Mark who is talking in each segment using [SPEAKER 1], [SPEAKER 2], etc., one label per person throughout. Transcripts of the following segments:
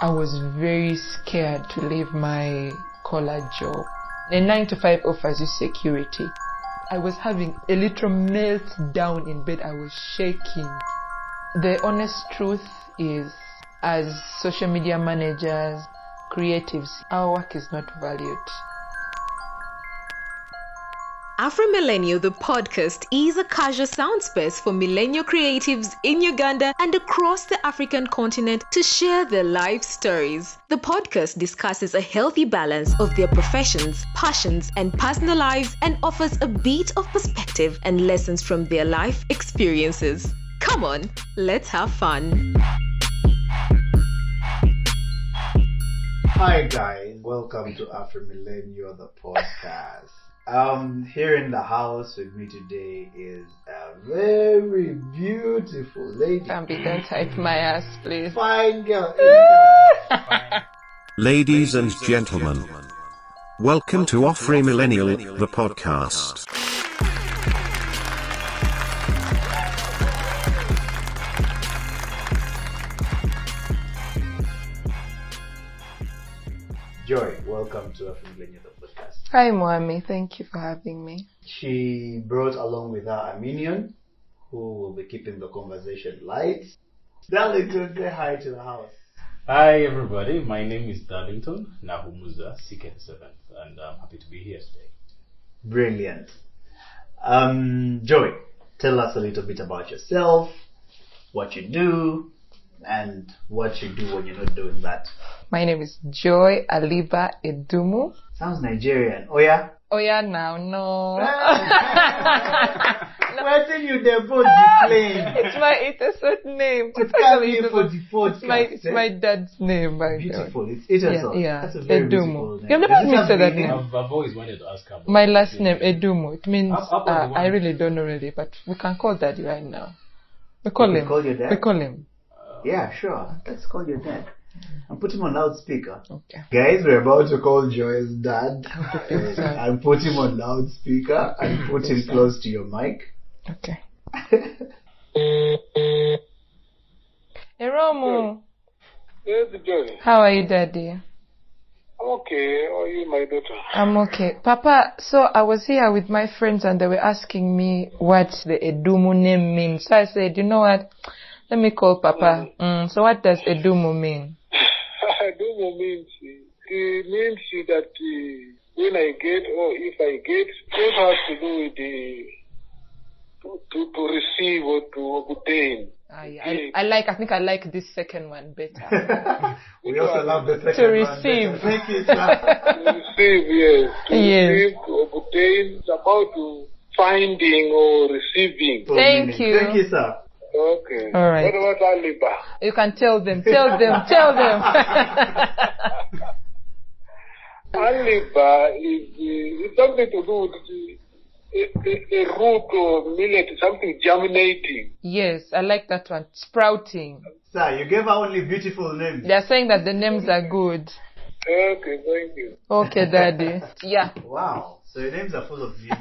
[SPEAKER 1] I was very scared to leave my collar job. A 9-to-5 offers you security. I was having a little meltdown in bed. I was shaking. The honest truth is, as social media managers, creatives, our work is not valued.
[SPEAKER 2] AfriMillennial, the podcast, is a casual sound space for millennial creatives in Uganda and across the African continent to share their life stories. The podcast discusses a healthy balance of their professions, passions, and personal lives and offers a bit of perspective and lessons from their life experiences. Come on, let's have fun.
[SPEAKER 3] Hi guys, welcome to AfriMillennial, the podcast. Here in the house with me today is a very beautiful lady.
[SPEAKER 1] Bambi, don't type my ass, please.
[SPEAKER 3] Fine girl.
[SPEAKER 4] Ladies and gentlemen, welcome to AfriMillennial, the podcast.
[SPEAKER 3] Joy, welcome to AfriMillennial, the podcast.
[SPEAKER 1] Hi, Moami. Thank you for having me.
[SPEAKER 3] She brought along with her a minion who will be keeping the conversation light. Darlington, say hi to the house.
[SPEAKER 5] Hi everybody, my name is Darlington Nahumuza CK7th and I'm happy to be here today.
[SPEAKER 3] Brilliant. Joy, tell us a little bit about yourself, what you do, and what you do when you're not doing that.
[SPEAKER 1] My name is Joy Aliba Edumu.
[SPEAKER 3] Sounds Nigerian. Oh yeah?
[SPEAKER 1] Oh yeah, now, no.
[SPEAKER 3] Why tell you the boat you playing?
[SPEAKER 1] It's a certain name.
[SPEAKER 3] It's actually for the
[SPEAKER 1] it's my dad's name, by the way.
[SPEAKER 3] Beautiful. It's Ederson.
[SPEAKER 1] Yeah.
[SPEAKER 3] That's a very
[SPEAKER 1] Edumu.
[SPEAKER 3] beautiful name.
[SPEAKER 1] You've never heard me say that name.
[SPEAKER 5] I've always wanted to ask her about
[SPEAKER 1] My last name, Edumu. It means,
[SPEAKER 5] Up on the
[SPEAKER 1] I
[SPEAKER 5] one.
[SPEAKER 1] really don't know really, but we can call Daddy right now. We call
[SPEAKER 3] We
[SPEAKER 1] him.
[SPEAKER 3] call your dad?
[SPEAKER 1] We call him.
[SPEAKER 3] Yeah, sure. Let's call your dad. And put him on loudspeaker.
[SPEAKER 1] Okay.
[SPEAKER 3] Guys, we're about to call Joy's dad.
[SPEAKER 1] so.
[SPEAKER 3] And put him on loudspeaker and put him close to your mic.
[SPEAKER 1] Okay. Eromu,
[SPEAKER 6] Yes, Joy.
[SPEAKER 1] how are you, Daddy?
[SPEAKER 6] I'm okay. How are you, my daughter?
[SPEAKER 1] I'm okay. Papa, so I was here with my friends and they were asking me what the Edumu name means. So I said, you know what? Let me call Papa. So what does Edumu mean?
[SPEAKER 6] Edumu means, it means that when I get, or if I get, it has to do with the, to receive or to obtain.
[SPEAKER 1] I think I like this second one better.
[SPEAKER 3] We also love the second
[SPEAKER 1] To
[SPEAKER 3] one
[SPEAKER 1] receive.
[SPEAKER 3] better. Thank you, sir.
[SPEAKER 6] To receive, yes. To
[SPEAKER 1] Yes.
[SPEAKER 6] receive, to obtain. It's about to finding or receiving.
[SPEAKER 1] Thank you.
[SPEAKER 3] Thank you, sir.
[SPEAKER 6] Okay.
[SPEAKER 1] All right.
[SPEAKER 6] What about Aliba?
[SPEAKER 1] You can tell them.
[SPEAKER 6] Aliba is something to do with a root or millet, something germinating.
[SPEAKER 1] Yes, I like that one. Sprouting.
[SPEAKER 3] Sir, you gave her only beautiful names.
[SPEAKER 1] They're saying that the names are good.
[SPEAKER 6] Okay, thank you.
[SPEAKER 1] Okay, Daddy. Yeah.
[SPEAKER 3] Wow. So your names are full of meaning.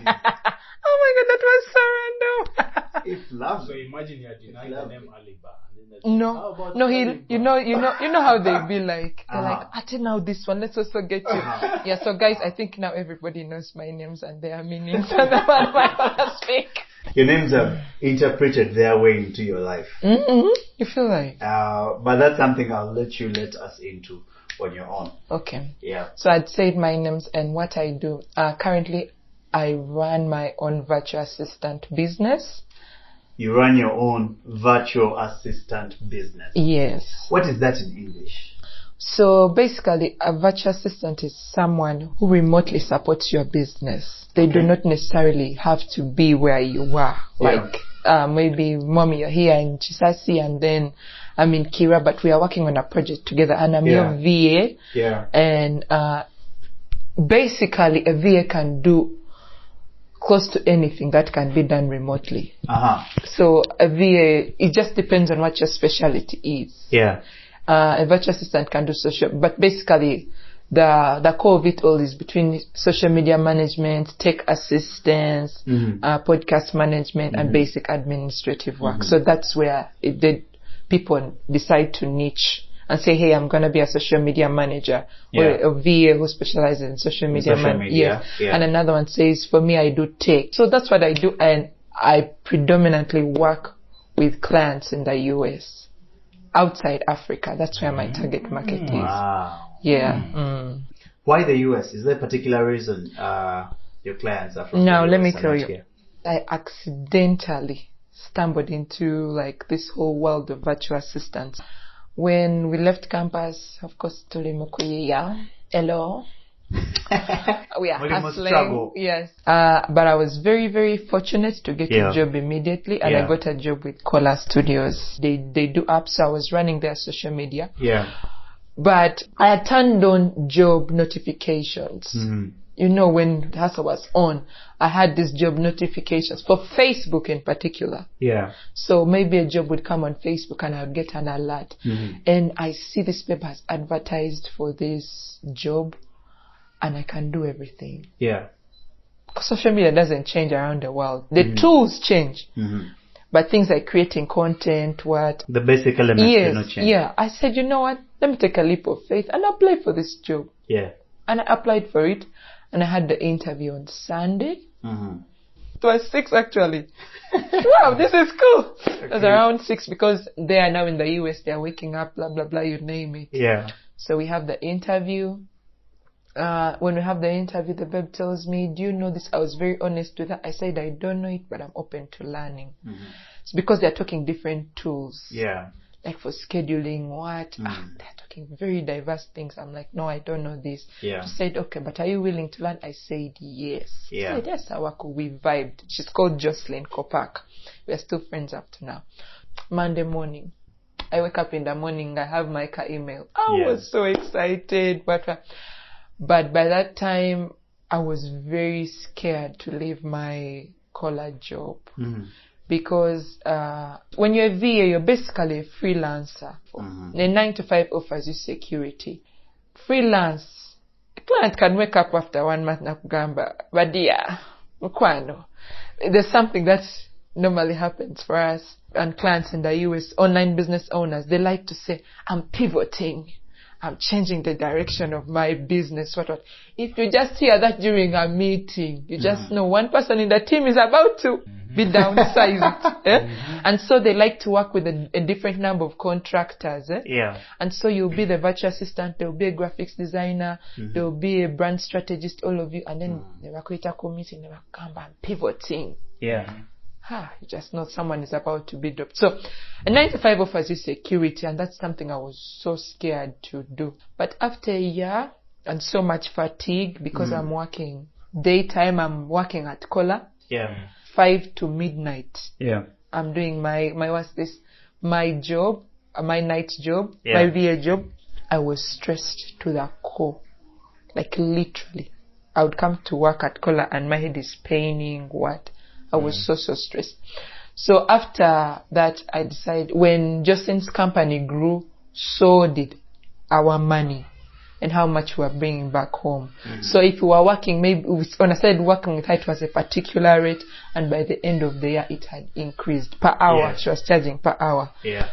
[SPEAKER 1] Oh my God, that was so random.
[SPEAKER 3] It's lovely.
[SPEAKER 5] So imagine you're denying the
[SPEAKER 3] Lovely.
[SPEAKER 5] name Aliba and then
[SPEAKER 1] No,
[SPEAKER 3] How about
[SPEAKER 1] no,
[SPEAKER 3] Aliba?
[SPEAKER 1] you know how they be like. They're
[SPEAKER 3] Uh-huh.
[SPEAKER 1] like, Ate now this one, let's also get you.
[SPEAKER 3] Uh-huh.
[SPEAKER 1] Yeah, so guys, I think now everybody knows my names and their meanings. And that's why I speak.
[SPEAKER 3] Your names have interpreted their way into your life.
[SPEAKER 1] You feel like?
[SPEAKER 3] But that's something I'll let us into on your own.
[SPEAKER 1] Okay.
[SPEAKER 3] Yeah.
[SPEAKER 1] So I'd said my names and what I do. Currently, I run my own virtual assistant business.
[SPEAKER 3] You run your own virtual assistant business.
[SPEAKER 1] Yes.
[SPEAKER 3] What is that in English?
[SPEAKER 1] So basically, a virtual assistant is someone who remotely supports your business. They do not necessarily have to be where you are.
[SPEAKER 3] Yeah.
[SPEAKER 1] Like maybe Mommy, you're here in Chisasi and then I'm in Kira, but we are working on a project together and I'm your VA.
[SPEAKER 3] Yeah.
[SPEAKER 1] And basically, a VA can do close to anything that can be done remotely. So a VA, it just depends on what your specialty is.
[SPEAKER 3] Yeah.
[SPEAKER 1] A virtual assistant can do social, but basically the core of it all is between social media management, tech assistance, podcast management, and basic administrative work. So that's where people decide to niche and say, hey, I'm going to be a social media manager, or a VA who specializes in social media. Yes. Yeah. And another one says, for me, I do tech. So that's what I do. And I predominantly work with clients in the US, outside Africa. That's where my target market is.
[SPEAKER 3] Wow.
[SPEAKER 1] Yeah.
[SPEAKER 3] Why the US? Is there a particular reason your clients are from
[SPEAKER 1] Now,
[SPEAKER 3] the US?
[SPEAKER 1] let me tell you.
[SPEAKER 3] Here?
[SPEAKER 1] I accidentally stumbled into like this whole world of virtual assistants. When we left campus, of course, hello. We are hustling. Yes. But I was very, very fortunate to get a job immediately, and I got a job with Collar Studios. They do apps, so I was running their social media.
[SPEAKER 3] Yeah.
[SPEAKER 1] But I had turned on job notifications. You know, when the hustle was on, I had these job notifications for Facebook in particular. Yeah. So maybe a job would come on Facebook and I would get an alert. And I see this paper has advertised for this job and I can do everything. Yeah. Because social media doesn't change around the world. The tools change. But things like creating content,
[SPEAKER 3] the basic elements do not change.
[SPEAKER 1] Yeah. I said, you know what? Let me take a leap of faith and apply for this job. Yeah. And I applied for it. And I had the interview on Sunday. It was 6 actually. Wow, this is cool. Okay. It was around 6 because they are now in the US. They are waking up, blah, blah, blah, you name it. Yeah. So we have the interview. When we have the interview, the babe tells me, do you know this? I was very honest with her. I said, I don't know it, but I'm open to learning. It's because they're talking different tools. Yeah. Like for scheduling, they're talking very diverse things. I'm like, no, I don't know this. Yeah. She said, okay, but are you willing to learn? I said, yes. Yeah. She said, yes, Awako, we vibed. She's called Jocelyn Kopak. We're still friends up to now. Monday morning, I wake up in the morning, I have my email. I was so excited. But by that time, I was very scared to leave my collar job. Because when you're a VA, you're basically a freelancer. The 9 to 5 offers you security. Freelance, a client can wake up after 1 month na kugamba, badia, mkwano. There's something that normally happens for us and clients in the US, online business owners. They like to say, I'm pivoting. I'm changing the direction of my business. What? If you just hear that during a meeting, you just know one person in the team is about to be downsized. And so they like to work with a different number of contractors. Yeah. And so you'll be the virtual assistant, there'll be a graphics designer, there'll be a brand strategist, all of you, and then they will create a meeting, they will come and pivoting. Yeah. You just know someone is about to be dropped. So a 9 to 5 offers you security, and that's something I was so scared to do. But after a year and so much fatigue, because I'm working daytime, I'm working at Kola. Yeah. 5 to midnight. Yeah. I'm doing my job, my night job, my VA job. I was stressed to the core. Like literally. I would come to work at Kola and my head is paining, I was so stressed. So after that, I decided when Justin's company grew, so did our money and how much we were bringing back home. So if we were working, maybe when I started working with her, it was a particular rate, and by the end of the year, it had increased per hour. Yeah. She was charging per hour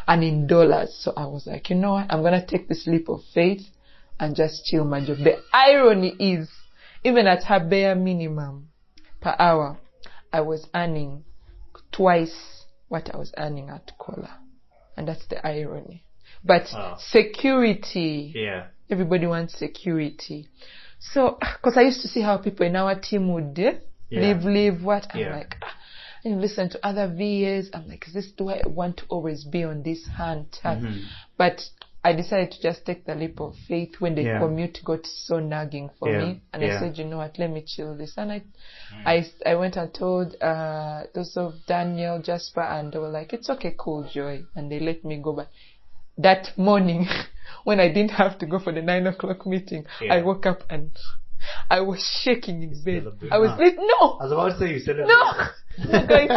[SPEAKER 1] and in dollars. So I was like, you know what? I'm going to take this leap of faith and just chill my job. The irony is, even at her bare minimum per hour, I was earning twice what I was earning at Kola. And that's the irony. But security, everybody wants security. So, because I used to see how people in our team would leave what? I'm like, and listen to other VAs. I'm like, do I want to always be on this hunt? But I decided to just take the leap of faith when the commute got so nagging for me. And I said, you know what, let me chill this. And I went and told those of Daniel, Jasper, and they were like, it's okay, cool, Joy. And they let me go. But that morning, when I didn't have to go for the 9 o'clock meeting, I woke up and I was shaking in bed. I was like, no!
[SPEAKER 3] I was about to say you said it.
[SPEAKER 1] No! Guys,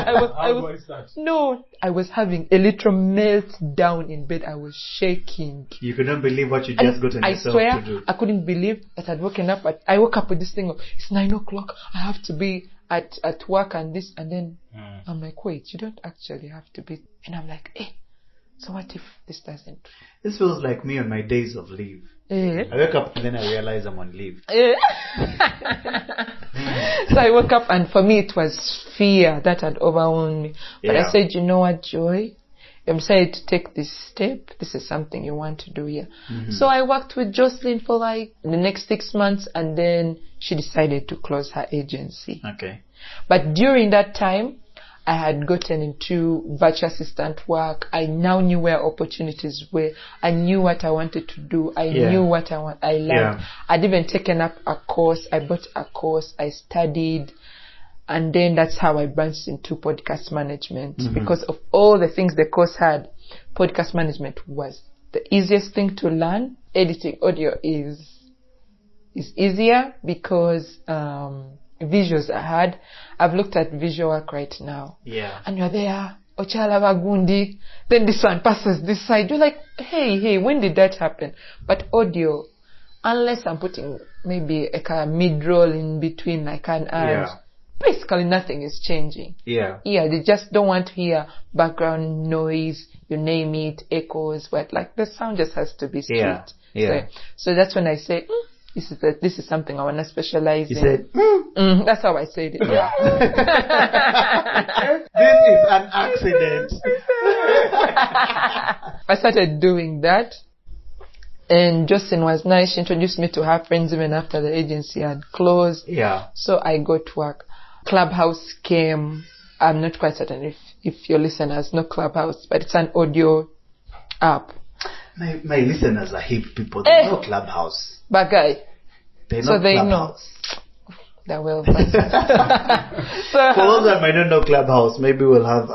[SPEAKER 1] I was having a literal meltdown in bed. I was shaking.
[SPEAKER 3] You couldn't believe what you just got yourself to do.
[SPEAKER 1] I swear, I couldn't believe that I'd woken up. I woke up with this thing of, it's 9 o'clock. I have to be at work and this. And then I'm like, wait, you don't actually have to be. And I'm like, So what if this doesn't?
[SPEAKER 3] This feels like me on my days of leave. I wake up and then I realize I'm on leave.
[SPEAKER 1] So I woke up, and for me it was fear that had overwhelmed me. But I said, you know what, Joy? I'm decided to take this step. This is something you want to do here. So I worked with Jocelyn for like the next 6 months, and then she decided to close her agency.
[SPEAKER 3] Okay.
[SPEAKER 1] But during that time, I had gotten into virtual assistant work. I now knew where opportunities were. I knew what I wanted to do. I knew what I learned.
[SPEAKER 3] Yeah.
[SPEAKER 1] I'd even taken up a course. I bought a course. I studied. And then that's how I branched into podcast management. Because of all the things the course had, podcast management was the easiest thing to learn. Editing audio is easier because visuals are hard. I've looked at visual work right now.
[SPEAKER 3] Yeah.
[SPEAKER 1] And you're there, Ochala Wagundi, then this one passes this side. You're like, hey, when did that happen? But audio, unless I'm putting maybe a mid-roll in between, I can add. Basically nothing is changing. Yeah, they just don't want to hear background noise, you name it, echoes, but like the sound just has to be straight. So that's when I say, this is something I want to specialize in. You said, that's how I said it.
[SPEAKER 3] This is an accident.
[SPEAKER 1] I started doing that, and Justin was nice. She introduced me to her friends even after the agency had closed. So I got to work. Clubhouse came. I'm not quite certain if your listeners know Clubhouse, but it's an audio app.
[SPEAKER 3] My listeners are hip people. They know Clubhouse.
[SPEAKER 1] But guy,
[SPEAKER 3] they know Clubhouse.
[SPEAKER 1] That will.
[SPEAKER 3] For those that might not know Clubhouse, maybe we'll have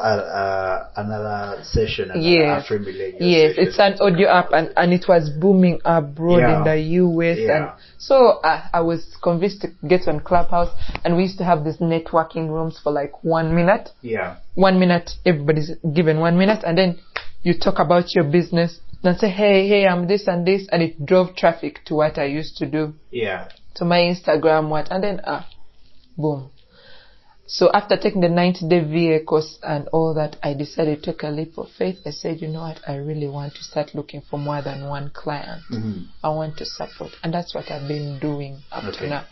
[SPEAKER 3] another session at AfriMillennial.
[SPEAKER 1] Yes, it's an audio app, and it was booming abroad in the US. And so I was convinced to get on Clubhouse, and we used to have these networking rooms for like 1 minute. 1 minute, everybody's given 1 minute, and then you talk about your business and say, hey, I'm this and this, and it drove traffic to what I used to do. To my Instagram, and then boom. So after taking the 90-day VA course and all that, I decided to take a leap of faith. I said, you know what, I really want to start looking for more than one client. I want to support, and that's what I've been doing up to now.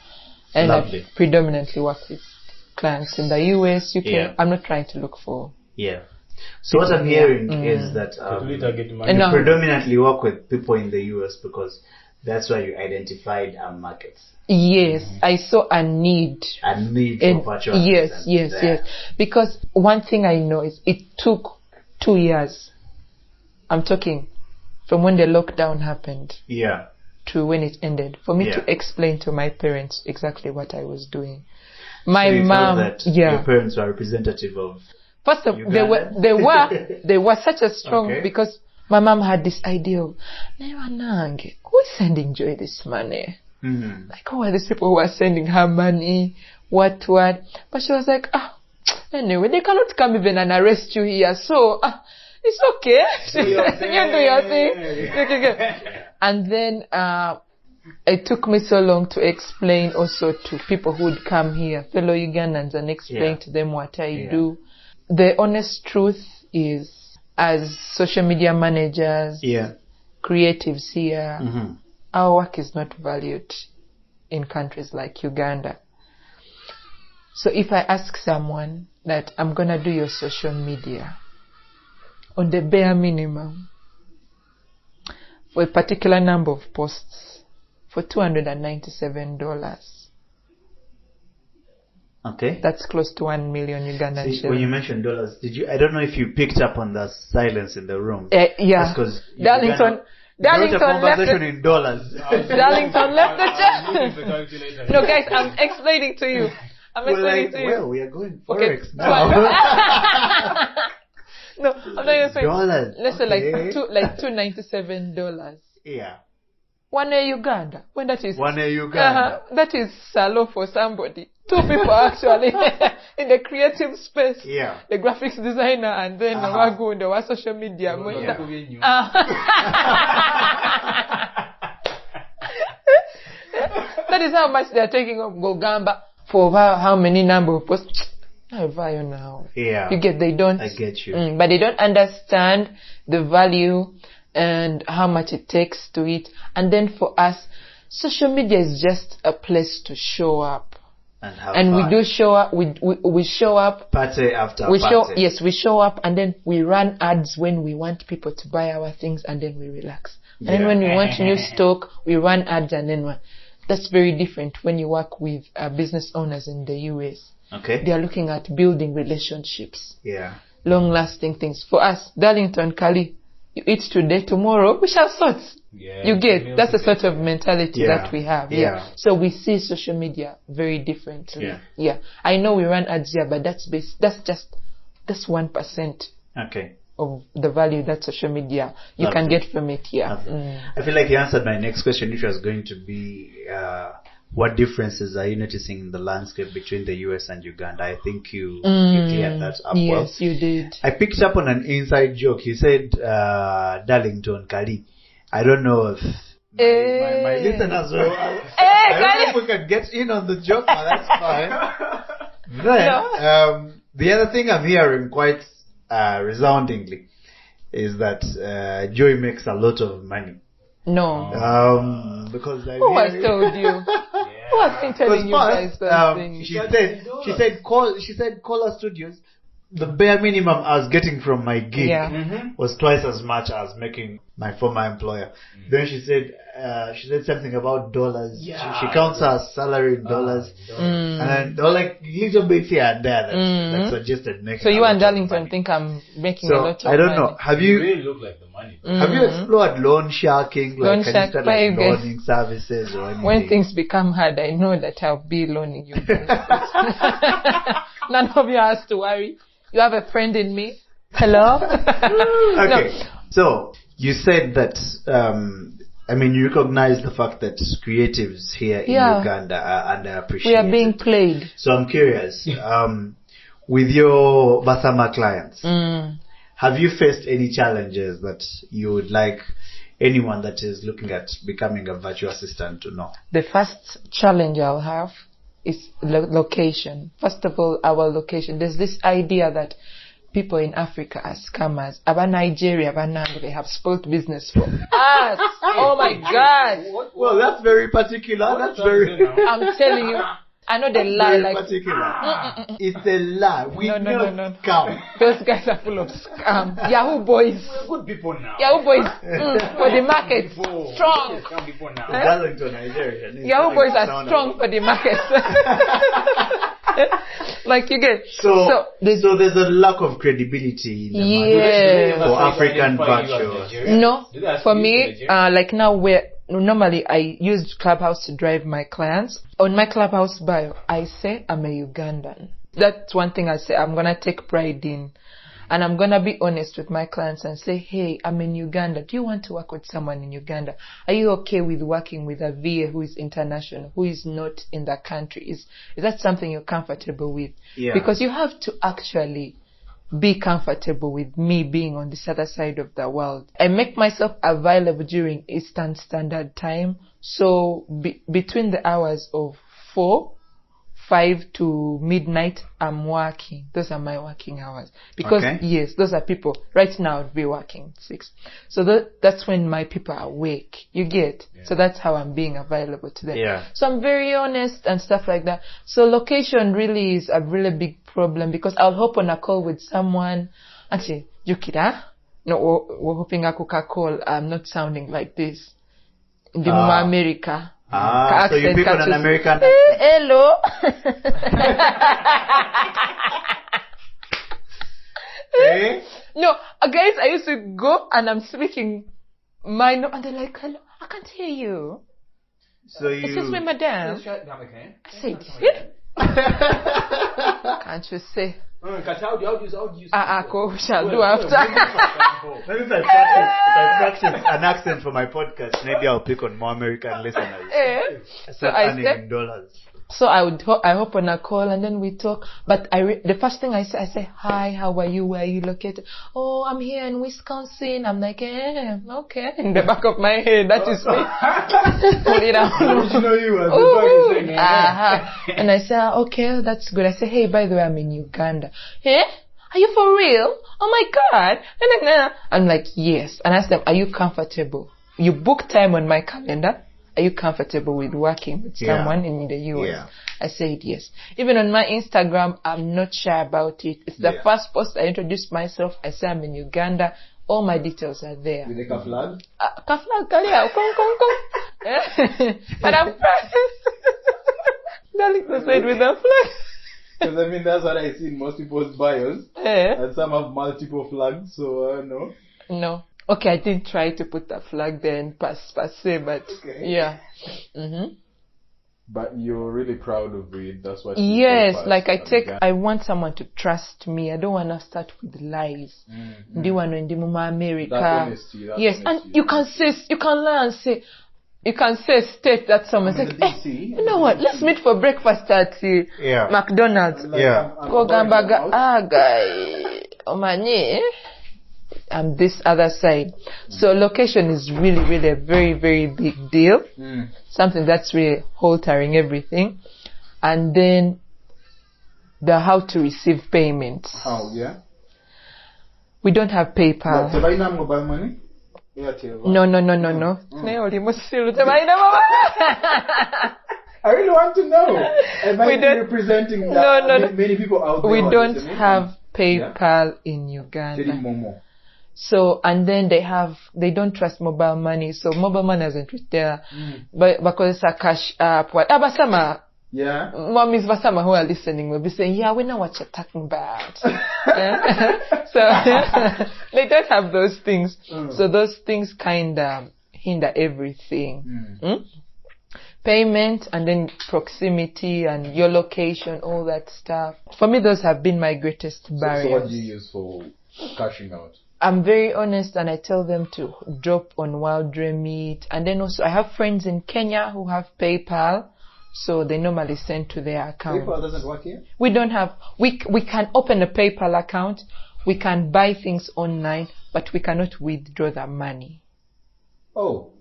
[SPEAKER 1] And I predominantly work with clients in the US, UK. I'm not trying to look for.
[SPEAKER 3] So what I'm hearing is that you predominantly work with people in the US because that's why you identified markets.
[SPEAKER 1] Yes, I saw a need.
[SPEAKER 3] A need for virtual assistants.
[SPEAKER 1] Yes. Because one thing I know is it took 2 years. I'm talking from when the lockdown happened to when it ended for me to explain to my parents exactly what I was doing. My mom,
[SPEAKER 3] your parents were representative of.
[SPEAKER 1] First of all, they were such a strong because my mom had this idea of, who is sending Joy this money? Like, who are these people who are sending her money? What? But she was like, anyway, they cannot come even and arrest you here, so it's okay. You do your thing. And then it took me so long to explain also to people who would come here, fellow Ugandans, and explain to them what I do. The honest truth is, as social media managers, creatives here, our work is not valued in countries like Uganda. So if I ask someone that I'm going to do your social media on the bare minimum for a particular number of posts for $297. That's close to 1 million Ugandan shillings.
[SPEAKER 3] When you mentioned dollars, I don't know if you picked up on the silence in the room.
[SPEAKER 1] Because Darlington left
[SPEAKER 3] in dollars.
[SPEAKER 1] Darlington left the chat. No, guys, I'm explaining to you.
[SPEAKER 3] Well, we are going Forex now.
[SPEAKER 1] No, I'm not even saying
[SPEAKER 3] dollars.
[SPEAKER 1] Let's say like $297. 1 year Uganda. When that is
[SPEAKER 3] 1 year Uganda.
[SPEAKER 1] That is salo for somebody. 2 people actually in the creative space. The graphics designer and then the social media. That is how much they are taking up Gogamba for how many number of posts. I value now.
[SPEAKER 3] Yeah.
[SPEAKER 1] You get, they don't.
[SPEAKER 3] I get you.
[SPEAKER 1] But they don't understand the value and how much it takes to it. And then for us, social media is just a place to show up.
[SPEAKER 3] And have
[SPEAKER 1] And
[SPEAKER 3] fun.
[SPEAKER 1] we do show up. We show up.
[SPEAKER 3] Party after
[SPEAKER 1] We
[SPEAKER 3] party.
[SPEAKER 1] we show up, and then we run ads when we want people to buy our things, and then we relax. And then when we want new stock, we run ads, and then that's very different when you work with business owners in the US.
[SPEAKER 3] Okay.
[SPEAKER 1] They are looking at building relationships,
[SPEAKER 3] Yeah.
[SPEAKER 1] long-lasting things. For us, Darlington, Kali, you eat today, tomorrow we shall sort.
[SPEAKER 5] Yeah,
[SPEAKER 1] You get, that's the sort of mentality
[SPEAKER 3] Yeah.
[SPEAKER 1] that we have.
[SPEAKER 3] Yeah.
[SPEAKER 1] So we see social media very differently.
[SPEAKER 3] Yeah.
[SPEAKER 1] I know we run ads here, but that's 1%
[SPEAKER 3] Okay.
[SPEAKER 1] of the value that social media you can get from it.
[SPEAKER 3] I feel like you answered my next question, which was going to be what differences are you noticing in the landscape between the US and Uganda? I think you cleared that up well.
[SPEAKER 1] Yes, you did.
[SPEAKER 3] I picked up on an inside joke. You said Darlington, Kali. I don't know if my listeners will. I don't know if we can get in on the joke, but that's fine. Then, the other thing I'm hearing quite resoundingly is that Joy makes a lot of money.
[SPEAKER 1] No.
[SPEAKER 3] Because
[SPEAKER 1] Who has told you? Who has been telling you guys those things?
[SPEAKER 3] She said Cola Studios, the bare minimum I was getting from my gig was twice as much as making my former employer. Then she said something about dollars.
[SPEAKER 5] Yeah.
[SPEAKER 3] She counts her salary in dollars. And then there were like little bits here and there that suggested making.
[SPEAKER 1] So you
[SPEAKER 3] a
[SPEAKER 1] and
[SPEAKER 3] lot of
[SPEAKER 1] Darlington
[SPEAKER 3] money.
[SPEAKER 1] think I'm making
[SPEAKER 3] So
[SPEAKER 1] a lot of money?
[SPEAKER 3] I don't know. Have
[SPEAKER 5] You
[SPEAKER 3] you
[SPEAKER 5] really look like the money.
[SPEAKER 3] have you explored loan sharking?
[SPEAKER 1] Loan
[SPEAKER 3] Like, can
[SPEAKER 1] shark,
[SPEAKER 3] you start
[SPEAKER 1] why
[SPEAKER 3] like
[SPEAKER 1] you guys-
[SPEAKER 3] loaning services or anything?
[SPEAKER 1] When things become hard, I know that I'll be loaning you guys. None of you has to worry. You have a friend in me. Hello?
[SPEAKER 3] Okay. So you said that you recognize the fact that creatives here in Uganda are underappreciated.
[SPEAKER 1] We are being played.
[SPEAKER 3] So I'm curious, with your Basama clients, have you faced any challenges that you would like anyone that is looking at becoming a virtual assistant to know?
[SPEAKER 1] The first challenge I'll have is location. First of all, our location. There's this idea that people in Africa are scammers. About Nigeria, about Nango, they have spoiled business for us. Oh my God.
[SPEAKER 3] Well, that's very particular. That's very...
[SPEAKER 1] I'm telling you. I know they lie
[SPEAKER 3] very
[SPEAKER 1] like
[SPEAKER 3] particular. It's a lie. We
[SPEAKER 1] No.
[SPEAKER 3] scam.
[SPEAKER 1] those guys are full of scam. Yahoo boys.
[SPEAKER 5] Good people now.
[SPEAKER 1] Yahoo boys for the market. Strong.
[SPEAKER 5] Some people now.
[SPEAKER 3] Darlington, Nigeria.
[SPEAKER 1] Yahoo boys are strong for the market. Like you get.
[SPEAKER 3] So there's a lack of credibility in the market for African virtual.
[SPEAKER 1] No, for me, like now normally I use Clubhouse to drive my clients. On my Clubhouse bio, I say I'm a Ugandan. That's one thing I say I'm gonna take pride in. And I'm gonna be honest with my clients and say, hey, I'm in Uganda. Do you want to work with someone in Uganda? Are you okay with working with a VA who is international, who is not in the country? Is that something you're comfortable with?
[SPEAKER 3] Yeah.
[SPEAKER 1] Because you have to actually be comfortable with me being on this other side of the world. I make myself available during Eastern Standard Time. So between the hours of 5 to midnight, I'm working. Those are my working hours. Because, yes, those are people. Right now, I'd be working 6. So that's when my people are awake. You get? Yeah. So that's how I'm being available to them.
[SPEAKER 3] Yeah.
[SPEAKER 1] So I'm very honest and stuff like that. So location really is a really big problem because I'll hop on a call with someone. Actually, Yukira? No, we're hoping I could call. I'm not sounding like this. In the America.
[SPEAKER 3] So you pick on an American accent.
[SPEAKER 1] Hello. No, guys, I used to go and I'm speaking minor and they're like, hello, I can't hear you.
[SPEAKER 3] So you...
[SPEAKER 1] Excuse me, madam. I said, can't you say?
[SPEAKER 5] How do you
[SPEAKER 1] shall do after.
[SPEAKER 3] Maybe if I practice an accent for my podcast, maybe I'll pick on more American listeners.
[SPEAKER 1] So I said,
[SPEAKER 3] in dollars.
[SPEAKER 1] So I hop on a call and then we talk. But the first thing I say, hi, how are you? Where are you located? Oh, I'm here in Wisconsin. I'm like, okay. In the back of my head, that is me. Pull it out.
[SPEAKER 5] You know you were the
[SPEAKER 1] And I say, okay, that's good. I say, hey, by the way, I'm in Uganda. Hey, are you for real? Oh my God. I'm like, yes. And I ask them, are you comfortable? You book time on my calendar. Are you comfortable with working with someone in the US? Yeah. I said yes. Even on my Instagram, I'm not shy about it. It's the first post I introduced myself. I say I'm in Uganda. All my details are there.
[SPEAKER 5] With a flag?
[SPEAKER 1] Flag, come. But I'm darling, to say it with a flag.
[SPEAKER 5] Because I mean, that's what I see in most people's bios. And some have multiple flags, so no.
[SPEAKER 1] No. Okay, I didn't try to put a flag there and per se, but yeah. Mm-hmm.
[SPEAKER 5] But you're really proud of it. That's what.
[SPEAKER 1] Yes, like I want someone to trust me. I don't want to start with lies. Mm-hmm. America.
[SPEAKER 5] That honesty.
[SPEAKER 1] Yes, and you can lie and say. You can state that someone says, you know what, let's meet for breakfast at McDonald's. Go Gambaga, guy, Omani. And this other side. So location is really, really a very, very big deal. Something that's really altering everything. And then the how to receive payments.
[SPEAKER 5] How, yeah?
[SPEAKER 1] We don't have PayPal.
[SPEAKER 5] But do not mobile money?
[SPEAKER 1] No.
[SPEAKER 5] I really want to know. Am I representing many people out there?
[SPEAKER 1] We don't have PayPal in Uganda. So, and then they don't trust mobile money. So mobile money isn't there. But because it's a cash app.
[SPEAKER 5] Yeah.
[SPEAKER 1] Mommies Vasama who are listening will be saying, yeah, we know what you're talking about. So they don't have those things. So those things kind of hinder everything. Payment and then proximity and your location, all that stuff. For me, those have been my greatest barriers.
[SPEAKER 5] So what do you use for cashing out?
[SPEAKER 1] I'm very honest and I tell them to drop on Wild Remit. And then also I have friends in Kenya who have PayPal. So they normally send to their account.
[SPEAKER 5] PayPal doesn't work here?
[SPEAKER 1] We don't have, we can open a PayPal account, we can buy things online, but we cannot withdraw the money.
[SPEAKER 5] Oh.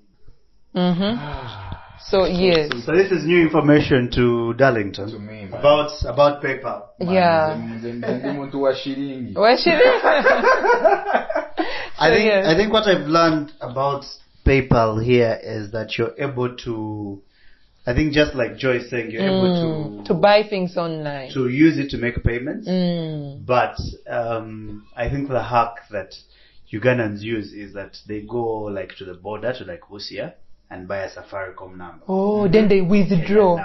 [SPEAKER 1] So yes.
[SPEAKER 3] So this is new information to Darlington.
[SPEAKER 5] To me, man.
[SPEAKER 3] About PayPal.
[SPEAKER 1] Yeah.
[SPEAKER 3] I think what I've learned about PayPal here is that you're able to, I think just like Joy is saying, you're able
[SPEAKER 1] to buy things online,
[SPEAKER 3] to use it to make payments. But I think the hack that Ugandans use is that they go like to the border to like Busia and buy a Safaricom number.
[SPEAKER 1] Oh, then they withdraw.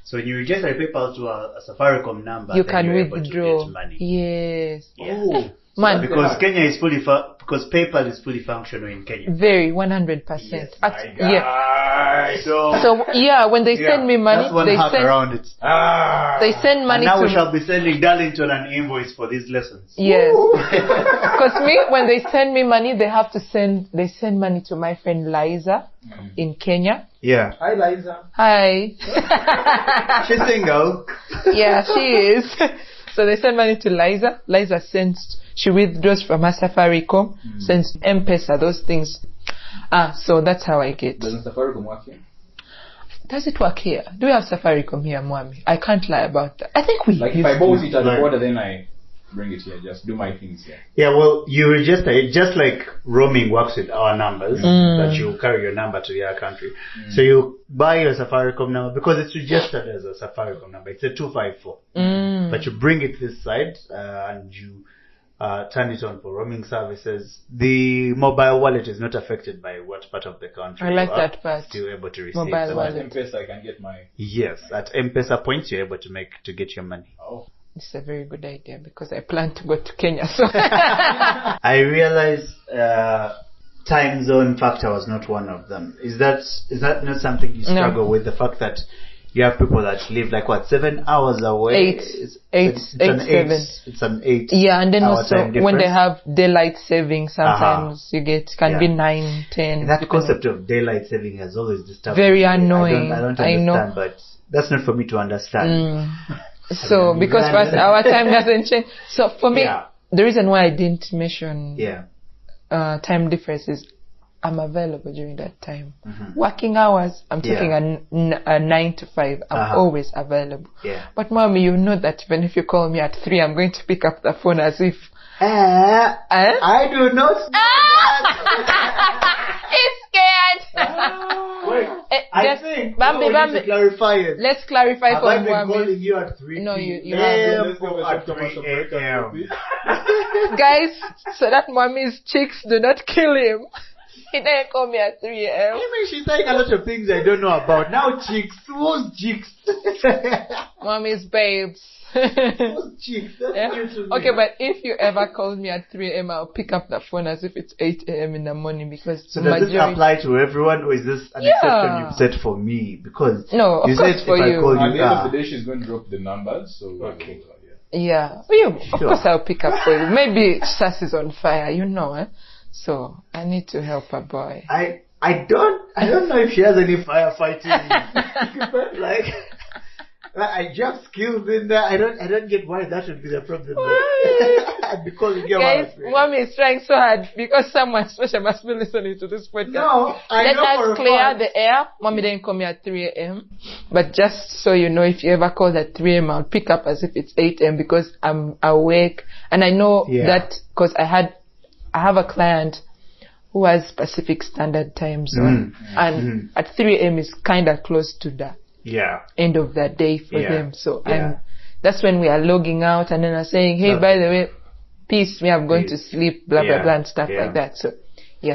[SPEAKER 3] So when you register a PayPal to a Safaricom number,
[SPEAKER 1] you can
[SPEAKER 3] withdraw.
[SPEAKER 1] Able to get money. Yes.
[SPEAKER 3] Yeah. Oh. Man, because Kenya is because PayPal is fully functional in Kenya.
[SPEAKER 1] Very 100%.
[SPEAKER 3] Yes,
[SPEAKER 1] So yeah, when they send me money,
[SPEAKER 3] that's one hack around it.
[SPEAKER 1] They send money.
[SPEAKER 3] And now we shall be sending Darlington an invoice for these lessons.
[SPEAKER 1] Yes, because when they send me money, they send money to my friend Liza in Kenya.
[SPEAKER 3] Yeah.
[SPEAKER 5] Hi, Liza.
[SPEAKER 1] Hi.
[SPEAKER 3] She's single.
[SPEAKER 1] Yeah, she is. So they send money to Liza. Liza she withdraws from her Safaricom, sends M-Pesa, those things. So that's how I get.
[SPEAKER 5] Doesn't Safaricom work here?
[SPEAKER 1] Does it work here? Do we have Safaricom here, Mwami? I can't lie about that. I think we
[SPEAKER 5] like if I bought it at the border, then I bring it here, just do my things here.
[SPEAKER 3] Yeah, well, you register it just like roaming works with our numbers, that you carry your number to the other country. So you buy your Safaricom number because it's registered as a Safaricom number. It's a 254. But you bring it this side and you turn it on for roaming services. The mobile wallet is not affected by what part of the country
[SPEAKER 1] I like that part.
[SPEAKER 3] Still able to receive
[SPEAKER 1] mobile wallet.
[SPEAKER 5] At M-Pesa I can get my...
[SPEAKER 3] Yes, at M-Pesa points you're able to get your money.
[SPEAKER 5] Oh.
[SPEAKER 1] It's a very good idea because I plan to go to Kenya. So
[SPEAKER 3] I realize time zone factor was not one of them. Is that not something you struggle with? The fact that You have people that live like 7 hours away. It's an 8.
[SPEAKER 1] Yeah, and then
[SPEAKER 3] hour
[SPEAKER 1] also
[SPEAKER 3] time
[SPEAKER 1] when they
[SPEAKER 3] difference.
[SPEAKER 1] have daylight saving, sometimes you get can be 9, 10.
[SPEAKER 3] That concept of daylight saving has always disturbed
[SPEAKER 1] very
[SPEAKER 3] me.
[SPEAKER 1] annoying.
[SPEAKER 3] I don't understand, but that's not for me to understand.
[SPEAKER 1] So because for us, our time doesn't change. So for me, the reason why I didn't mention time difference is I'm available during that time. Working hours, I'm talking a 9 to 5. I'm always available. But mommy, you know that even if you call me at 3, I'm going to pick up the phone as if.
[SPEAKER 3] I do not.
[SPEAKER 1] He's scared.
[SPEAKER 3] Wait, I think
[SPEAKER 1] Bambi,
[SPEAKER 3] we need to clarify it.
[SPEAKER 1] Let's clarify for
[SPEAKER 3] Have I been calling you at 3
[SPEAKER 1] No, you
[SPEAKER 3] have.
[SPEAKER 5] Let's go
[SPEAKER 3] At 3 a.m.
[SPEAKER 1] Guys, so that mommy's chicks do not kill him. He didn't call me at 3 a.m.
[SPEAKER 3] I mean, she's saying a lot of things I don't know about. Now, chicks. Who's chicks?
[SPEAKER 1] Mommy's babes.
[SPEAKER 3] Who's chicks? That's new to me.
[SPEAKER 1] Okay, but if you ever call me at 3 a.m., I'll pick up the phone as if it's 8 a.m. in the morning because
[SPEAKER 3] So does this apply to everyone, or is this an exception you've set for me? Because
[SPEAKER 1] no, of
[SPEAKER 3] you
[SPEAKER 1] course
[SPEAKER 3] said
[SPEAKER 1] for
[SPEAKER 3] if
[SPEAKER 1] you.
[SPEAKER 3] I call
[SPEAKER 5] At
[SPEAKER 3] you,
[SPEAKER 5] the end of the day, she's going to drop the numbers. So okay.
[SPEAKER 1] Yeah. Of course I'll pick up for you. Maybe Sass is on fire, So I need to help a boy.
[SPEAKER 3] I don't know if she has any firefighting equipment. Like I just skills in there. I don't get why that would be the problem. Because you get
[SPEAKER 1] guys, mommy is trying so hard because someone special must be listening to this podcast.
[SPEAKER 3] No,
[SPEAKER 1] Let us clear the air. Mommy didn't call me at 3 a.m. But just so you know, if you ever call at 3 a.m., I'll pick up as if it's 8 a.m. because I'm awake and I know that because I have a client who has Pacific Standard Time Zone, and at 3 a.m. is kind of close to the end of the day for them. So that's when we are logging out, and then I'm saying, hey, by the way, peace, I'm going to sleep, blah, blah, blah, and stuff like that. So,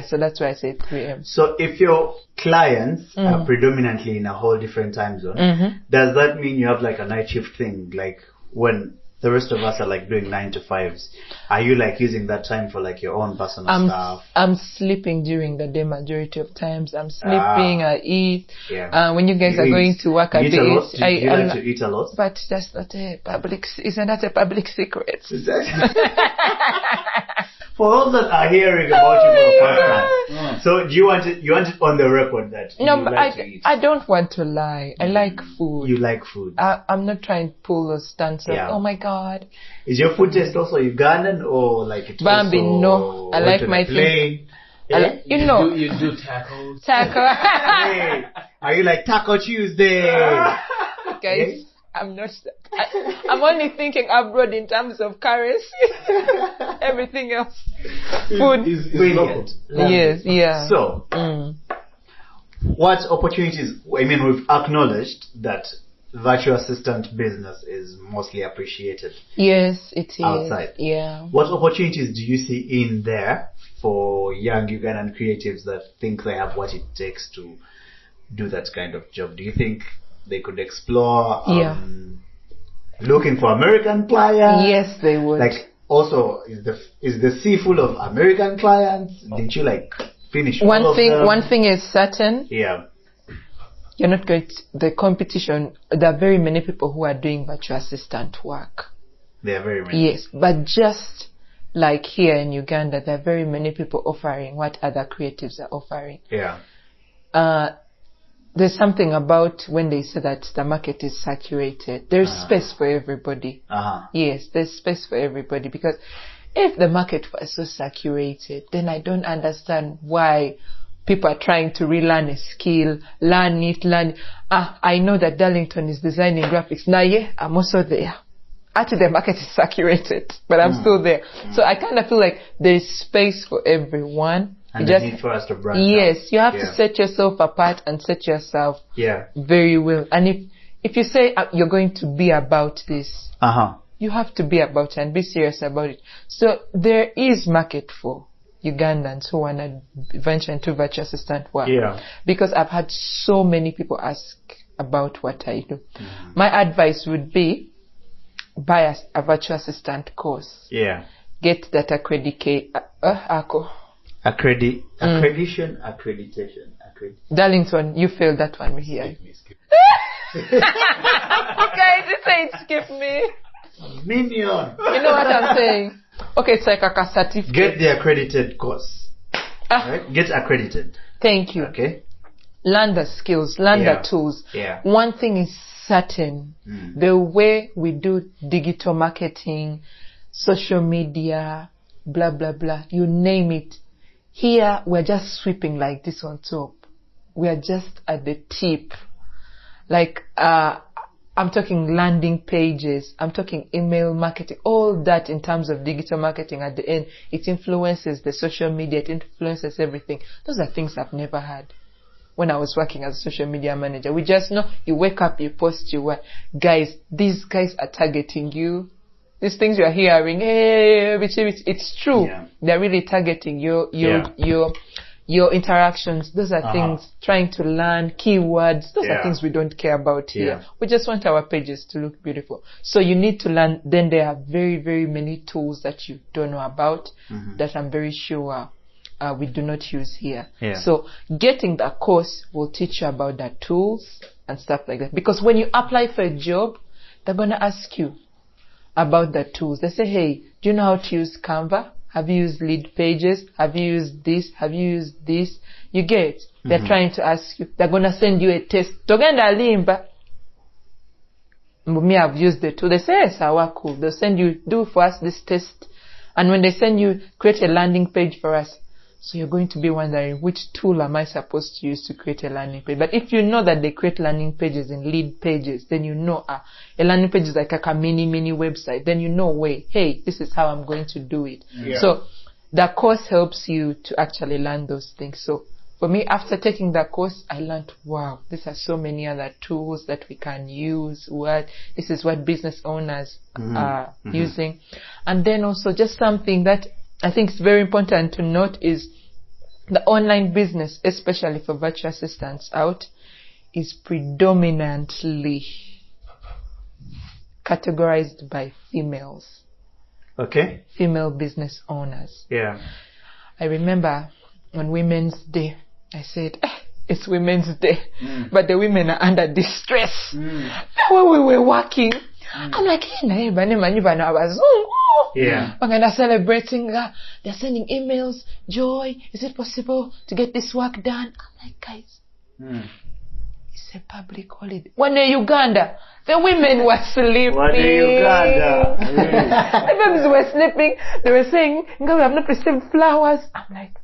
[SPEAKER 1] so that's why I say 3 a.m.
[SPEAKER 3] So if your clients are predominantly in a whole different time zone, does that mean you have like a night shift thing? Like when the rest of us are like doing 9 to 5s, are you like using that time for like your own personal stuff?
[SPEAKER 1] I'm sleeping during the day majority of times. I'm sleeping, I eat. When you guys are going to work, I
[SPEAKER 3] eat a lot? Do you like to eat a lot?
[SPEAKER 1] But that's not isn't that a public secret?
[SPEAKER 3] For all that are hearing about you for the first time, so do you want it on the record that you like to eat?
[SPEAKER 1] I don't want to lie. I like food.
[SPEAKER 3] You like food.
[SPEAKER 1] I'm not trying to pull those stunts of, oh my God.
[SPEAKER 3] Is your food taste also Ugandan or like it's
[SPEAKER 1] Bambi,
[SPEAKER 3] also
[SPEAKER 1] no. I like my thing. You
[SPEAKER 5] do tacos.
[SPEAKER 3] Hey, are you like Taco Tuesday?
[SPEAKER 1] Guys, I'm not. I'm only thinking abroad in terms of currency. Everything else, food
[SPEAKER 3] is brilliant.
[SPEAKER 1] Yes,
[SPEAKER 3] So, what opportunities? I mean, we've acknowledged that virtual assistant business is mostly appreciated.
[SPEAKER 1] Yes, it is.
[SPEAKER 3] Outside.
[SPEAKER 1] Yeah.
[SPEAKER 3] What opportunities do you see in there for young Ugandan creatives that think they have what it takes to do that kind of job? Do you think they could explore looking for American clients?
[SPEAKER 1] Yes, they would.
[SPEAKER 3] Like, also, is the sea full of American clients? Didn't you like finish all of them?
[SPEAKER 1] One thing is certain.
[SPEAKER 3] Yeah.
[SPEAKER 1] You're not going to, the competition, there are very many people who are doing virtual assistant work.
[SPEAKER 3] There are very many.
[SPEAKER 1] Yes, but just like here in Uganda, there are very many people offering what other creatives are offering.
[SPEAKER 3] Yeah.
[SPEAKER 1] There's something about when they say that the market is saturated. There's space for everybody. Yes, there's space for everybody, because if the market was so saturated, then I don't understand why people are trying to relearn a skill, learn it. I know that Darlington is designing graphics. Now, I'm also there. Actually, the market is saturated, but I'm still there. So I kind of feel like there's space for everyone.
[SPEAKER 3] And the need for us to branch out.
[SPEAKER 1] Yes, you have to set yourself apart and set yourself very well. And if you say you're going to be about this, you have to be about it and be serious about it. So there is market for Ugandans who want to venture into virtual assistant work. Yeah. Because I've had so many people ask about what I do. My advice would be buy a virtual assistant course. Yeah. Get that accreditation. Darlington, you failed that one here. Guys, this ain't skip me.
[SPEAKER 3] Minion.
[SPEAKER 1] You know what I'm saying? Okay, it's like a certificate.
[SPEAKER 3] Get the accredited course. Right? Get accredited.
[SPEAKER 1] Thank you.
[SPEAKER 3] Okay.
[SPEAKER 1] Learn the skills, learn the tools.
[SPEAKER 3] Yeah.
[SPEAKER 1] One thing is certain. The way we do digital marketing, social media, blah, blah, blah, you name it. Here, we're just sweeping like this on top. We are just at the tip. Like, I'm talking landing pages, I'm talking email marketing, all that in terms of digital marketing at the end. It influences the social media, it influences everything. Those are things I've never had when I was working as a social media manager. We just know you wake up, you post your work. Guys, these guys are targeting you. These things you're hearing, hey, it's true. Yeah. They're really targeting your interactions. Those are things, trying to learn keywords. Those are things we don't care about here. We just want our pages to look beautiful. So you need to learn. Then there are very, very many tools that you don't know about that I'm very sure we do not use here. Yeah. So getting that course will teach you about the tools and stuff like that. Because when you apply for a job, they're going to ask you about the tools. They say, hey, do you know how to use Canva? Have you used lead pages? Have you used this? Have you used this? You get? They're trying to ask you. They're going to send you a test. Togenda limba. Me, I've used the tool. They say, yes, cool. They'll send you, do for us this test. And when they send you, create a landing page for us. So you're going to be wondering, which tool am I supposed to use to create a landing page? But if you know that they create landing pages and lead pages, then you know a landing page is like a mini website. Then you know, wait, hey, this is how I'm going to do it. Yeah. So that course helps you to actually learn those things. So for me, after taking that course, I learned, wow, these are so many other tools that we can use. This is what business owners are using. And then also just something that I think is very important to note is the online business, especially for virtual assistants out, is predominantly categorized by females. Okay. Female business owners. Yeah. I remember on Women's Day, I said, it's Women's Day, but the women are under distress. When we were working, I'm like, yeah. When they're celebrating, they're sending emails, Joy, is it possible to get this work done? I'm like, guys, it's a public holiday. When in Uganda, the women were sleeping. When in Uganda, the babies were sleeping. They were saying, we have not received flowers. I'm like,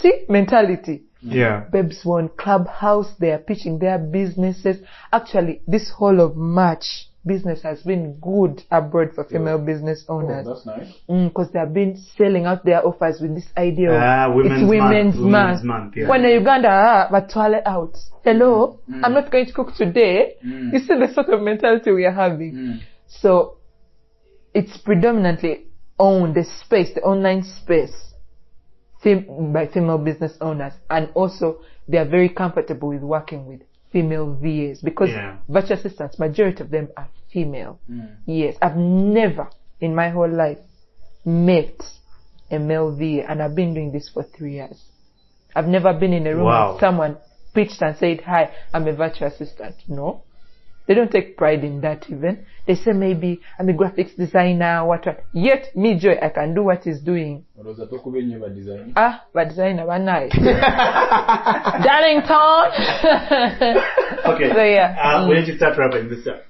[SPEAKER 1] see, mentality. Yeah. Babes were on Clubhouse, they are pitching their businesses. Actually, this whole of March, business has been good abroad for female business owners. Oh, that's nice. Because they have been selling out their offers with this idea of Women's Month. Yeah. When in Uganda, but toilet out. Hello, I'm not going to cook today. You see the sort of mentality we are having. So it's predominantly owned, the space, the online space, by female business owners, and also they are very comfortable with working with female VAs because virtual assistants, majority of them are female. Yes, I've never in my whole life met a male VA, and I've been doing this for 3 years. I've never been in a room with someone pitched and said, hi, I'm a virtual assistant. No. They don't take pride in that even. They say maybe I'm a graphics designer, what. Yet, me, Joy, I can do what he's doing. But designer, but nice. Darlington.
[SPEAKER 3] Okay. So yeah. We need to start wrapping this up.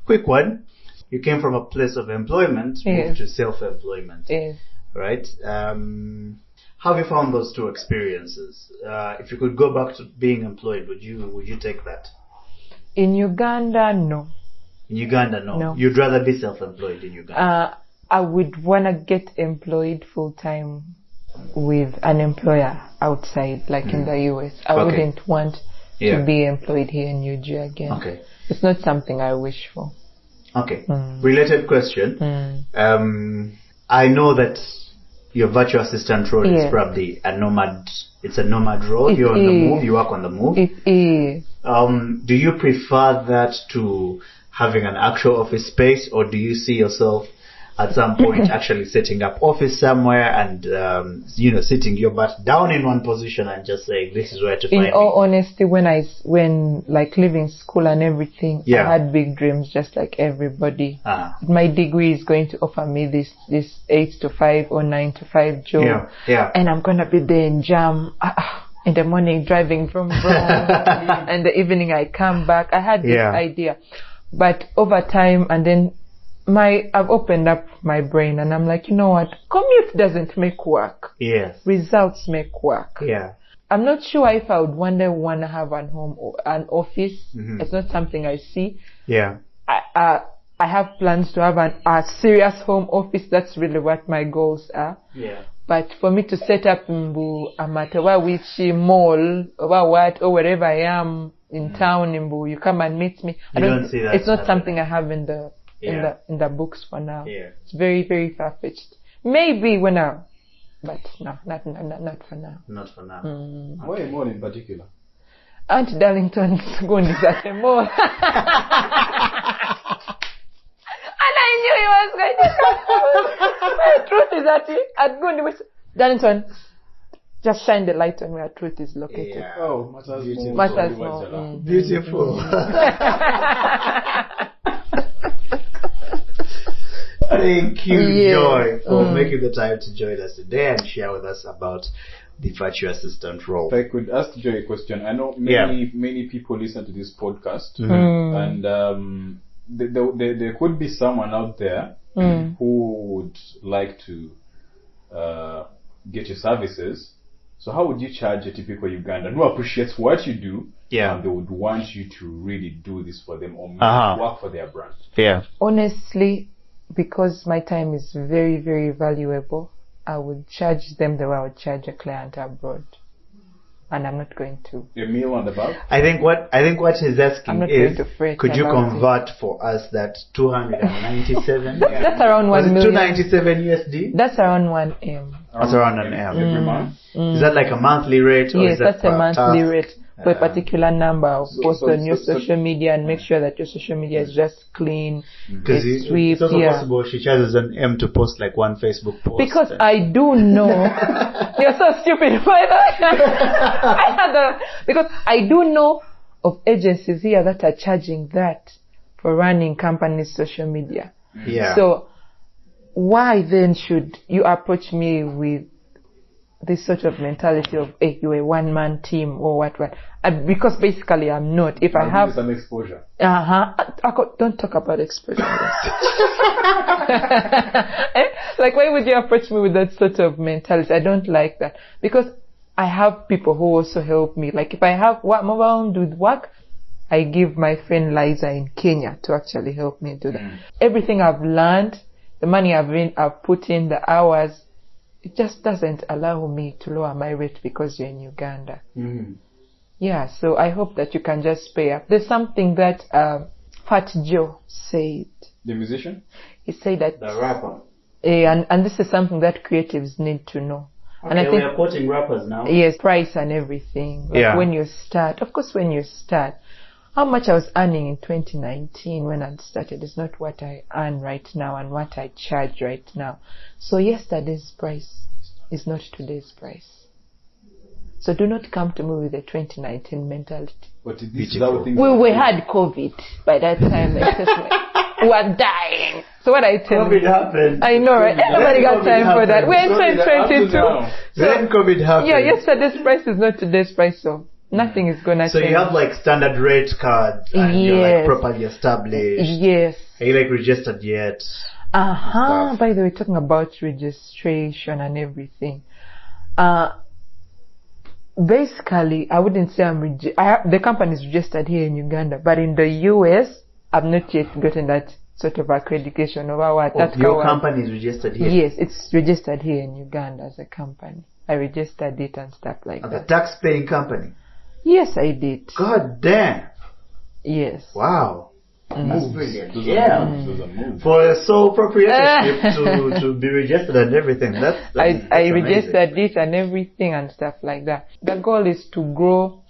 [SPEAKER 3] Quick one. You came from a place of employment, moved to self-employment. Yes. Right? How have you found those two experiences? If you could go back to being employed, would you take that?
[SPEAKER 1] In Uganda, no.
[SPEAKER 3] In Uganda, no. You'd rather be self-employed in Uganda?
[SPEAKER 1] I would want to get employed full-time with an employer outside, like in the US. I wouldn't want to be employed here in New Jersey again. Okay. It's not something I wish for.
[SPEAKER 3] Okay. Related question. I know that your virtual assistant role is probably a nomad. It's a nomad role. You're on the move. You work on the move.
[SPEAKER 1] It is.
[SPEAKER 3] Do you prefer that to having an actual office space, or do you see yourself at some point actually setting up office somewhere and, sitting your butt down in one position and just saying, this is where to find me?
[SPEAKER 1] In all honesty, when like leaving school and everything, I had big dreams just like everybody. My degree is going to offer me this 8 to 5 or 9 to 5 job. And I'm going to be there in jam. In the morning driving from and the evening I come back. I had this idea, but over time and then I've opened up my brain and I'm like, you know what? Commute doesn't make work.
[SPEAKER 3] Yes.
[SPEAKER 1] Results make work.
[SPEAKER 3] Yeah.
[SPEAKER 1] I'm not sure if I would want to have an home or an office. It's not something I see.
[SPEAKER 3] Yeah.
[SPEAKER 1] I have plans to have a serious home office. That's really what my goals are.
[SPEAKER 3] Yeah.
[SPEAKER 1] But for me to set up Mbu, Amatawa Wichi Mall, or wherever I am in town, Mbu, you come and meet me.
[SPEAKER 3] I don't see that.
[SPEAKER 1] It's not something I have in the books for now.
[SPEAKER 3] Yeah.
[SPEAKER 1] It's very, very far-fetched. Maybe but no, not for now.
[SPEAKER 3] Not for now.
[SPEAKER 5] Why a mall in particular?
[SPEAKER 1] Aunt Darlington's going is at a mall. And I knew he was going to come. The truth is that at Gundi, Darlington, just shine the light on where truth is located.
[SPEAKER 3] Yeah.
[SPEAKER 5] Oh, Matters
[SPEAKER 1] more.
[SPEAKER 3] Beautiful. Thank you, Joy, for making the time to join us today and share with us about the virtual assistant role.
[SPEAKER 5] If I could ask Joy a question. I know many people listen to this podcast, and there could be someone out there who would like to get your services. So how would you charge a typical Ugandan who appreciates what you do and they would want you to really do this for them or work for their brand?
[SPEAKER 3] Yeah.
[SPEAKER 1] Honestly, because my time is very, very valuable, I would charge them the way I would charge a client abroad. And I'm not going to.
[SPEAKER 5] A meal and above?
[SPEAKER 3] I think what he's asking is, could you convert for us that 297?
[SPEAKER 1] That's around 1 million.
[SPEAKER 3] 297 USD?
[SPEAKER 1] That's around 1 M.
[SPEAKER 3] That's around an M.
[SPEAKER 5] Every month?
[SPEAKER 3] Is that like a monthly rate? Or
[SPEAKER 1] Yes,
[SPEAKER 3] is that
[SPEAKER 1] that's a monthly rate for a particular number. Post on your
[SPEAKER 5] so-
[SPEAKER 1] social media and make sure that your social media is just clean.
[SPEAKER 3] Because
[SPEAKER 1] It's sweet.
[SPEAKER 3] it's also possible she charges an M to post like one Facebook post.
[SPEAKER 1] Because I do know you're so stupid, by the way. Because I do know of agencies here that are charging that for running companies' social media.
[SPEAKER 3] Yeah.
[SPEAKER 1] So why then should you approach me with this sort of mentality of, hey, you're a one-man team or what? Because basically I'm not. If I have
[SPEAKER 5] some exposure.
[SPEAKER 1] Don't talk about exposure. Like, why would you approach me with that sort of mentality? I don't like that, because I have people who also help me. Like, if I have mobile with work, I give my friend Liza in Kenya to actually help me do that. Everything I've learned, the money I've put in, the hours, it just doesn't allow me to lower my rate because you're in Uganda. Yeah, so I hope that you can just pay up. There's something that Fat Joe said.
[SPEAKER 5] The musician?
[SPEAKER 1] He said that...
[SPEAKER 3] The rapper.
[SPEAKER 1] And this is something that creatives need to know.
[SPEAKER 3] Okay,
[SPEAKER 1] and I think
[SPEAKER 3] we are quoting rappers now.
[SPEAKER 1] Yes, price and everything. Like when you start, how much I was earning in 2019 when I started is not what I earn right now and what I charge right now. So yesterday's price is not today's price. So do not come to me with the 2019 mentality.
[SPEAKER 5] But this is how things
[SPEAKER 1] We had COVID by that time. We were dying. So what I tell
[SPEAKER 3] COVID
[SPEAKER 1] you,
[SPEAKER 3] happened.
[SPEAKER 1] I know, right? Nobody got time for that. We're in 2022.
[SPEAKER 3] Then COVID happened.
[SPEAKER 1] Yeah, yesterday's price is not today's price, so nothing is gonna change.
[SPEAKER 3] So you have like standard rate cards and you're like properly established.
[SPEAKER 1] Yes.
[SPEAKER 3] Are you like registered yet?
[SPEAKER 1] By the way, talking about registration and everything. Basically, I wouldn't say the company is registered here in Uganda, but in the US, I've not yet gotten that sort of accreditation over what.
[SPEAKER 3] Your company is registered here?
[SPEAKER 1] Yes, it's registered here in Uganda as a company. I registered it and stuff like that.
[SPEAKER 3] A tax-paying company?
[SPEAKER 1] Yes, I did.
[SPEAKER 3] God damn.
[SPEAKER 1] Yes.
[SPEAKER 3] Wow.
[SPEAKER 5] That's brilliant. Those are moves.
[SPEAKER 3] For a sole proprietorship to be registered and everything.
[SPEAKER 1] I registered it and everything and stuff like that. The goal is to grow,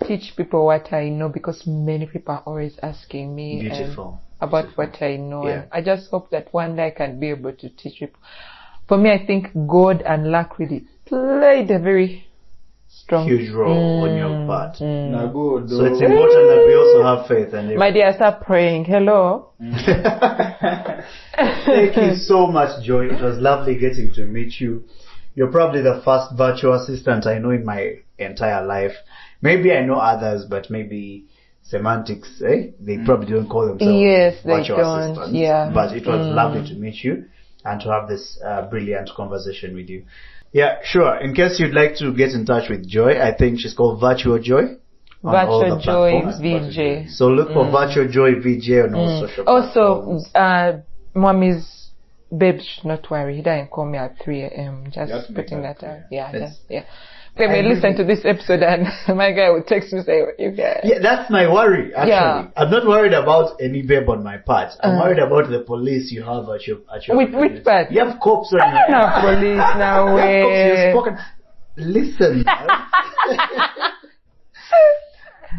[SPEAKER 1] teach people what I know, because many people are always asking me.
[SPEAKER 3] Beautiful.
[SPEAKER 1] about what I know.
[SPEAKER 3] Yeah.
[SPEAKER 1] And I just hope that one day I can be able to teach people. For me, I think God and luck really played a very strong,
[SPEAKER 3] huge role on your part.
[SPEAKER 5] Na good.
[SPEAKER 3] So it's important that we also have faith. And
[SPEAKER 1] my dear, start praying. Hello.
[SPEAKER 3] Thank you so much, Joy. It was lovely getting to meet you. You're probably the first virtual assistant I know in my entire life. Maybe I know others, but maybe semantics, they probably don't call themselves virtual assistants.
[SPEAKER 1] Yeah.
[SPEAKER 3] But it was lovely to meet you and to have this brilliant conversation with you. Yeah, sure. In case you'd like to get in touch with Joy, I think she's called Virtual Joy.
[SPEAKER 1] Virtual Joy VJ.
[SPEAKER 3] So look for Virtual Joy VJ on all social platforms.
[SPEAKER 1] Also, Mommy's babe should not worry. He didn't call me at 3 a.m. Just putting that out. Yeah. They may listen to this episode and my guy would text me say,
[SPEAKER 3] yeah, that's my worry, actually. Yeah. I'm not worried about any babe on my part. I'm worried about the police you have at your
[SPEAKER 1] which part?
[SPEAKER 3] You have cops on your
[SPEAKER 1] no police now way.
[SPEAKER 3] Listen.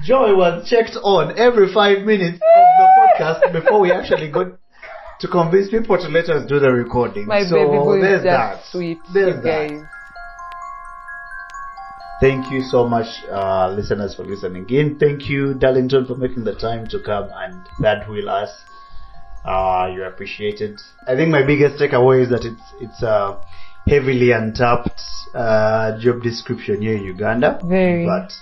[SPEAKER 3] Joy was checked on every 5 minutes of the podcast before we actually got to convince people to let us do the recording.
[SPEAKER 1] My baby boy is just sweet.
[SPEAKER 3] There's that.
[SPEAKER 1] Guys.
[SPEAKER 3] Thank you so much, listeners, for listening in. Thank you, Darlington, for making the time to come and third wheel us. You're appreciated. I think my biggest takeaway is that it's a heavily untapped job description here in Uganda.
[SPEAKER 1] Very.
[SPEAKER 3] But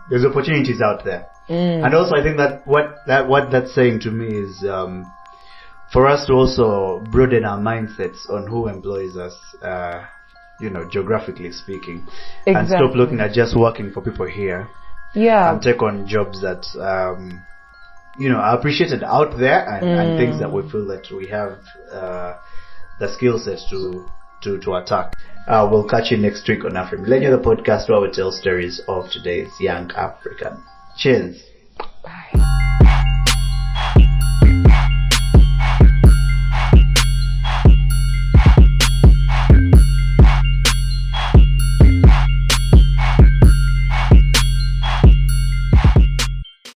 [SPEAKER 3] there's opportunities out there. And also, I think that what that's saying to me is for us to also broaden our mindsets on who employs us. Geographically speaking, and stop looking at just working for people here, and take on jobs that are appreciated out there, and things that we feel that we have the skill sets to attack. We'll catch you next week on AfriMillennial, the podcast where we tell stories of today's young African. Cheers.
[SPEAKER 1] Bye.